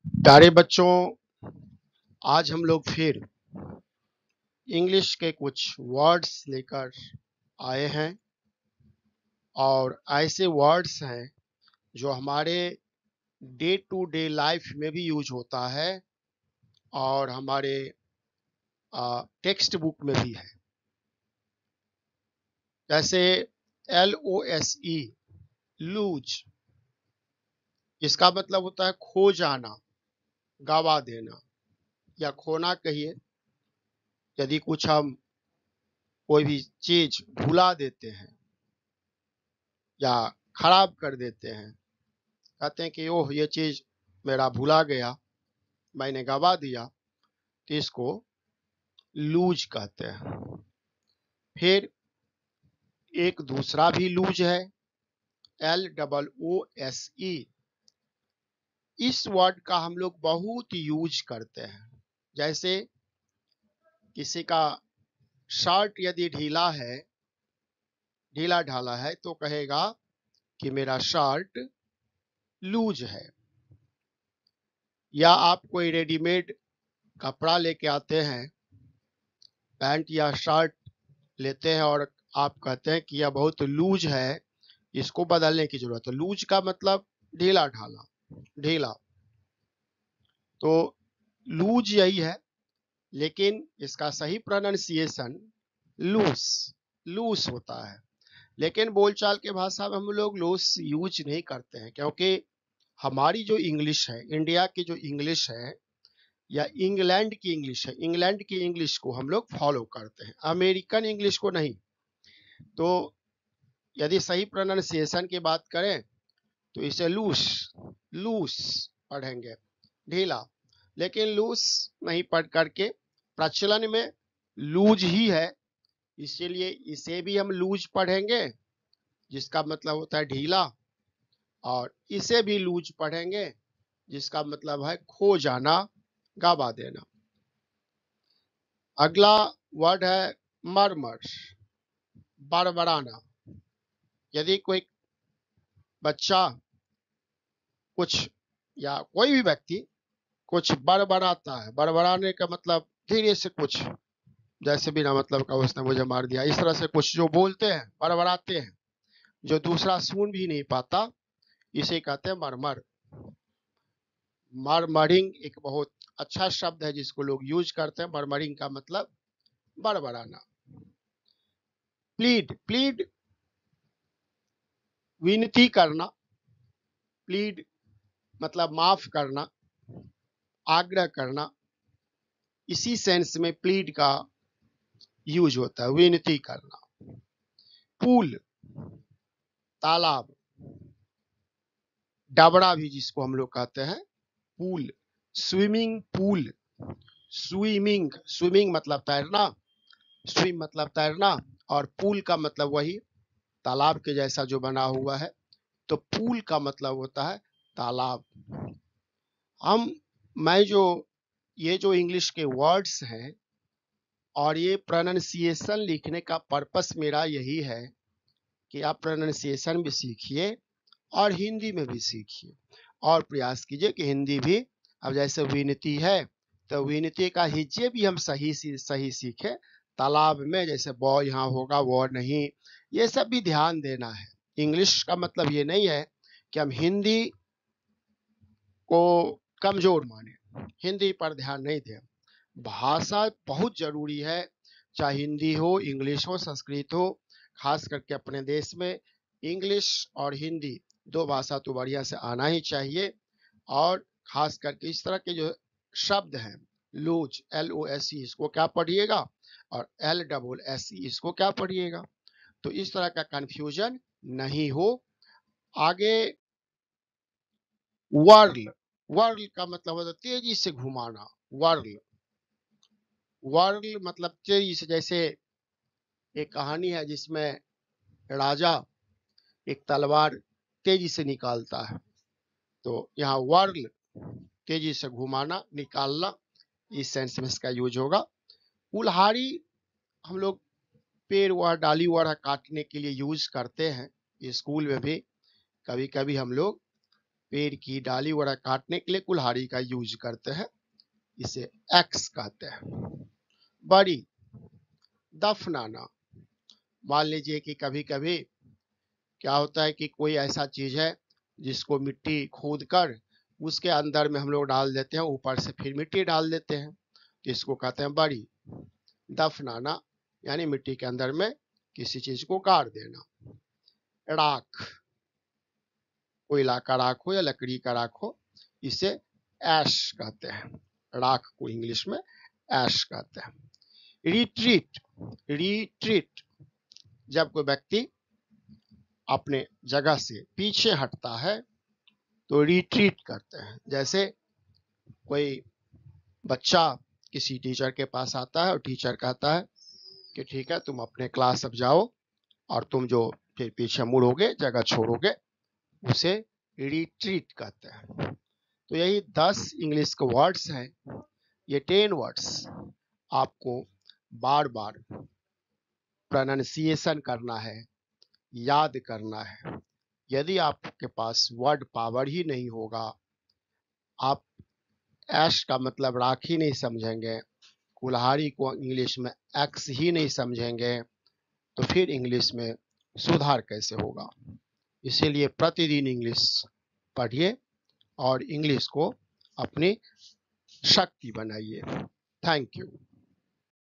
प्यारे बच्चों, आज हम लोग फिर इंग्लिश के कुछ वर्ड्स लेकर आए हैं और ऐसे वर्ड्स हैं जो हमारे डे टू डे लाइफ में भी यूज होता है और हमारे टेक्स्ट बुक में भी है। जैसे LOSE, लूज, इसका मतलब होता है खो जाना, गवा देना या खोना कहिए। यदि कुछ हम कोई भी चीज भुला देते हैं या खराब कर देते हैं, कहते हैं कि ओह ये चीज मेरा भुला गया, मैंने गवा दिया, तो इसको लूज कहते हैं। फिर एक दूसरा भी लूज है, LOOSE। इस वर्ड का हम लोग बहुत यूज करते हैं। जैसे किसी का शर्ट यदि ढीला है, ढीला ढाला है, तो कहेगा कि मेरा शर्ट लूज है। या आप कोई रेडीमेड कपड़ा लेके आते हैं, पैंट या शर्ट लेते हैं और आप कहते हैं कि यह बहुत लूज है, इसको बदलने की जरूरत है। लूज का मतलब ढीला ढाला, ढीला। तो लूज यही है, लेकिन इसका सही प्रोनाउंसिएशन लूस, लूस होता है। लेकिन बोलचाल के भाषा में हम लोग लूस यूज नहीं करते हैं, क्योंकि हमारी जो इंग्लिश है, इंडिया की जो इंग्लिश है या इंग्लैंड की इंग्लिश है, इंग्लैंड की इंग्लिश को हम लोग फॉलो करते हैं, अमेरिकन इंग्लिश को नहीं। तो यदि सही प्रोनाउंसिएशन की बात करें तो इसे लूस, लूस पढ़ेंगे, ढीला। लेकिन लूस नहीं पढ़ करके प्रचलन में लूज ही है, इसीलिए इसे भी हम लूज पढ़ेंगे, जिसका मतलब होता है ढीला, और इसे भी लूज पढ़ेंगे, जिसका मतलब है खो जाना, गवा देना। अगला वर्ड है मरमर, बड़बड़ाना। यदि कोई बच्चा कुछ या कोई भी व्यक्ति कुछ बड़बड़ाता है, बड़बड़ाने का मतलब धीरे से कुछ, जैसे बिना मतलब का उसने मुझे मार दिया, इस तरह से कुछ जो बोलते हैं, बड़बड़ाते हैं, जो दूसरा सुन भी नहीं पाता, इसे कहते हैं मरमर। मरमरिंग एक बहुत अच्छा शब्द है जिसको लोग यूज करते हैं। मरमरिंग का मतलब बड़बड़ाना। प्लीड, प्लीड विनती करना, प्लीड मतलब माफ करना, आग्रह करना, इसी सेंस में प्लीड का यूज होता है, विनती करना। पूल, तालाब, डबरा भी जिसको हम लोग कहते हैं, pool. Swimming pool, swimming, swimming मतलब तैरना, स्विम मतलब तैरना, और पूल का मतलब वही तालाब के जैसा जो बना हुआ है। तो पूल का मतलब होता है तालाब। हम मैं जो ये जो इंग्लिश के वर्ड्स हैं और ये प्रोनाउंसिएशन लिखने का पर्पस मेरा यही है कि आप प्रोनाउंसिएशन भी सीखिए और हिंदी में भी सीखिए, और प्रयास कीजिए कि हिंदी भी, अब जैसे विनती है तो विनती का हिज्जे भी हम सही सीखें। तालाब में जैसे ब यहाँ होगा, वो नहीं, ये सब भी ध्यान देना है। इंग्लिश का मतलब ये नहीं है कि हम हिंदी को कमजोर माने, हिंदी पर ध्यान नहीं दें। भाषा बहुत जरूरी है, चाहे हिंदी हो, इंग्लिश हो, संस्कृत हो। खास करके अपने देश में इंग्लिश और हिंदी दो भाषा तो बढ़िया से आना ही चाहिए। और खास करके इस तरह के जो शब्द हैं, लूज, LOSE, इसको क्या पढ़िएगा, और LSSE इसको क्या पढ़िएगा, तो इस तरह का कंफ्यूजन नहीं हो। आगे वर्ल, वर्ल का मतलब होता है तेजी से घुमाना, वर्ल, वर्ल मतलब तेजी से। जैसे एक कहानी है जिसमें राजा एक तलवार तेजी से निकालता है, तो यहाँ वर्ल तेजी से घुमाना, निकालना, इस सेंस में इसका यूज होगा। कुल्हाड़ी हम लोग पेड़ व डाली वगैरह काटने के लिए यूज करते हैं, स्कूल में भी कभी कभी हम लोग पेड़ की डाली वगैरह काटने के लिए कुल्हाड़ी का यूज करते हैं, इसे एक्स कहते हैं। बड़ी, दफनाना। मान लीजिए कि कभी कभी क्या होता है कि कोई ऐसा चीज है जिसको मिट्टी खोद कर उसके अंदर में हम लोग डाल देते हैं, ऊपर से फिर मिट्टी डाल देते हैं, तो इसको कहते हैं बड़ी। दफनाना यानी मिट्टी के अंदर में किसी चीज को गाड़ देना। राख, कोयला का राख हो या लकड़ी का राख हो, इसे ऐश कहते हैं। राख को इंग्लिश में ऐश कहते हैं। रिट्रीट, रिट्रीट जब कोई व्यक्ति अपने जगह से पीछे हटता है तो रिट्रीट करते हैं। जैसे कोई बच्चा किसी टीचर के पास आता है और टीचर कहता है कि ठीक है तुम अपने क्लास अब जाओ, और तुम जो फिर पीछे मुड़ोगे, जगह छोड़ोगे, उसे रिट्रीट कहते हैं। तो यही 10 इंग्लिश के वर्ड्स हैं। ये 10 वर्ड्स आपको बार बार प्रोनाउंसिएशन करना है, याद करना है। यदि आपके पास वर्ड पावर ही नहीं होगा, आप ऐश का मतलब राख ही नहीं समझेंगे, कुल्हाड़ी को इंग्लिश में एक्स ही नहीं समझेंगे, तो फिर इंग्लिश में सुधार कैसे होगा। इसीलिए प्रतिदिन इंग्लिश पढ़िए और इंग्लिश को अपनी शक्ति बनाइए। Thank you.